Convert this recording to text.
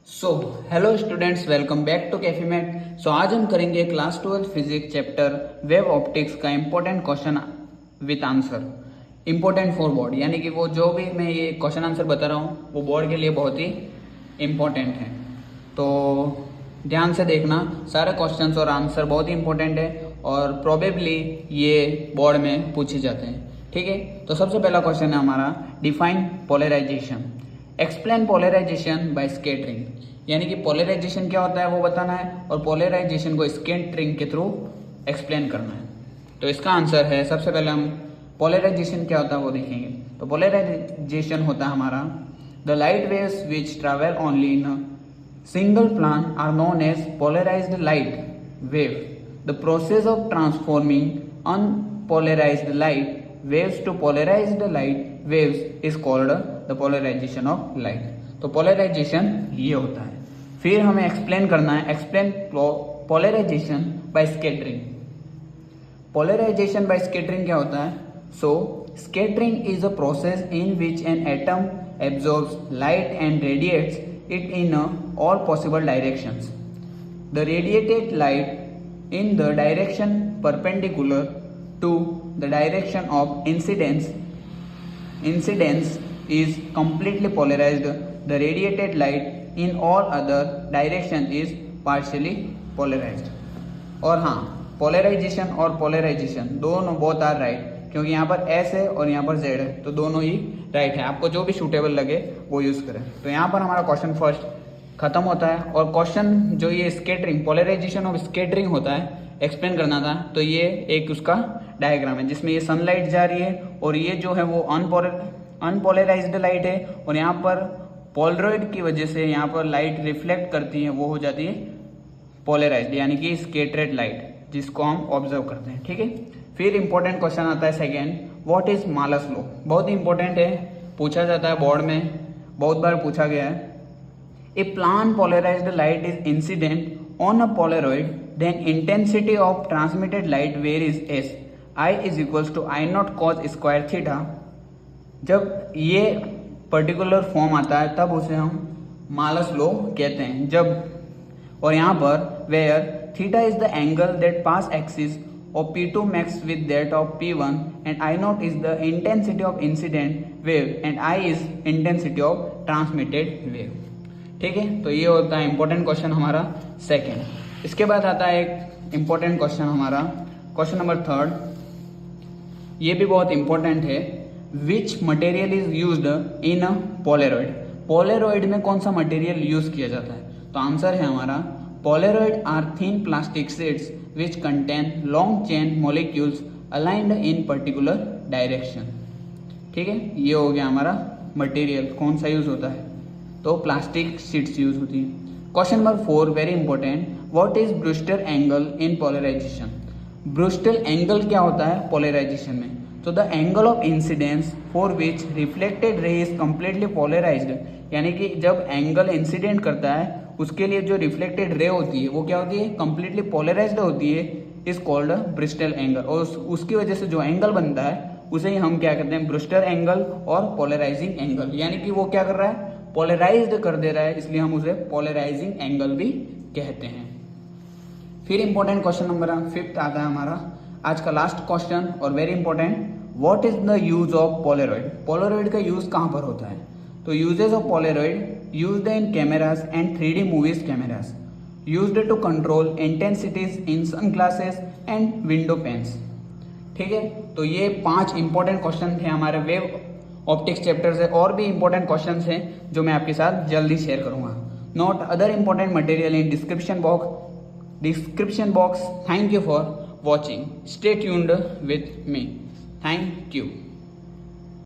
So hello students, welcome back to Cafemate. So आज हम करेंगे class 12 physics chapter wave optics का important question with answer, important for board. यानी कि वो जो भी मैं ये क्वेश्चन आंसर बता रहा हूँ वो बोर्ड के लिए बहुत ही इम्पोर्टेंट है। तो ध्यान से देखना, सारे क्वेश्चंस और आंसर बहुत ही इंपॉर्टेंट है और प्रोबेबली ये बोर्ड में पूछे जाते हैं। ठीक है, तो सबसे पहला क्वेश्चन है हमारा, define polarization. Explain polarization by scattering. यानी कि पोलराइजेशन क्या होता है वो बताना है और पोलराइजेशन को स्कैटरिंग के थ्रू एक्सप्लेन करना है। तो इसका आंसर है, सबसे पहले हम पोलराइजेशन क्या होता है वो देखेंगे। तो पोलराइजेशन होता है हमारा, the light waves which travel only in single plan are known as polarized light wave. The process of transforming unpolarized light waves to polarized light waves is called the polarization of light. तो polarization ये होता है। फिर हमें explain करना है, explain polarization by scattering. Polarization by scattering क्या होता है? So scattering is a process in which an atom absorbs light and radiates it in all possible directions. The radiated light in the direction perpendicular to the direction of incidence is completely polarized. The radiated light in all other direction is partially polarized. और हाँ, polarisation और polarisation दोनों both are right, क्योंकि यहाँ पर S है और यहाँ पर जेड है, तो दोनों ही राइट है। आपको जो भी सूटेबल लगे वो यूज करें। तो यहाँ पर हमारा क्वेश्चन फर्स्ट खत्म होता है और क्वेश्चन जो ये स्कैटरिंग, पोलराइजेशन ऑफ स्कैटरिंग होता है, एक्सप्लेन करना था। तो ये एक उसका डायग्राम है जिसमें ये सनलाइट जा रही है और ये जो है वो अनपोलराइज्ड लाइट है और यहाँ पर पोलरॉइड की वजह से यहाँ पर लाइट रिफ्लेक्ट करती है, वो हो जाती है पोलराइज्ड, यानी कि स्कैटर्ड लाइट, जिसको हम ऑब्जर्व करते हैं। ठीक है, फिर इंपॉर्टेंट क्वेश्चन आता है सेकेंड, व्हाट इज मालस लॉ। बहुत ही इंपॉर्टेंट है, पूछा जाता है बोर्ड में, बहुत बार पूछा गया है। A plane polarised light is incident on a polaroid, then intensity of transmitted light where is S, I is equals to I not cos square theta. जब ये पर्टिकुलर फॉर्म आता है तब उसे हम मालस लॉ कहते हैं। जब और यहाँ पर where theta is the angle that pass axis of P2 max with that of P1 and I naught is the intensity of incident wave and I is intensity of transmitted wave। ठीक है, तो ये होता है important question हमारा second. इसके बाद आता है एक इंपॉर्टेंट क्वेश्चन हमारा, क्वेश्चन नंबर थर्ड। ये भी बहुत इंपॉर्टेंट है, which material is used in a Polaroid. Polaroid में कौन सा मटेरियल यूज किया जाता है? तो आंसर है हमारा, Polaroid are thin plastic sheets which contain long chain molecules aligned in particular direction। ठीक है, ये हो गया हमारा मटेरियल, कौन सा यूज होता है, तो प्लास्टिक शीट्स यूज होती है। Question number 4 very important, what is Brewster angle in polarization. Brewster angle क्या होता है पोलराइजेशन में? तो the angle of incidence for which reflected ray is completely polarized, यानी कि जब एंगल इंसिडेंट करता है उसके लिए जो रिफ्लेक्टेड रे होती है वो क्या होती है, कंप्लीटली पोलराइज्ड होती है, इज कॉल्ड ब्रूस्टर एंगल। और उसकी वजह से जो एंगल बनता है उसे ही हम क्या कहते हैं, ब्रूस्टर एंगल और पोलराइजिंग एंगल। यानी कि वो क्या कर रहा है, पोलराइज्ड कर दे रहा है, इसलिए हम उसे पोलराइजिंग एंगल भी कहते हैं। फिर इंपॉर्टेंट क्वेश्चन नंबर 5 आता है हमारा आज का लास्ट क्वेश्चन और very important, what is the use of polaroid. Polaroid का यूज कहाँ पर होता है? तो uses of polaroid used in cameras and 3D movies cameras, used to control intensities in sunglasses and window panes। ठीक है, तो ये 5 इंपॉर्टेंट क्वेश्चन थे हमारे वेव ऑप्टिक्स चैप्टर से। और भी इंपॉर्टेंट क्वेश्चन हैं जो मैं आपके साथ जल्दी शेयर करूंगा। Note other important material in description box. Thank you for watching, stay tuned with me, thank you.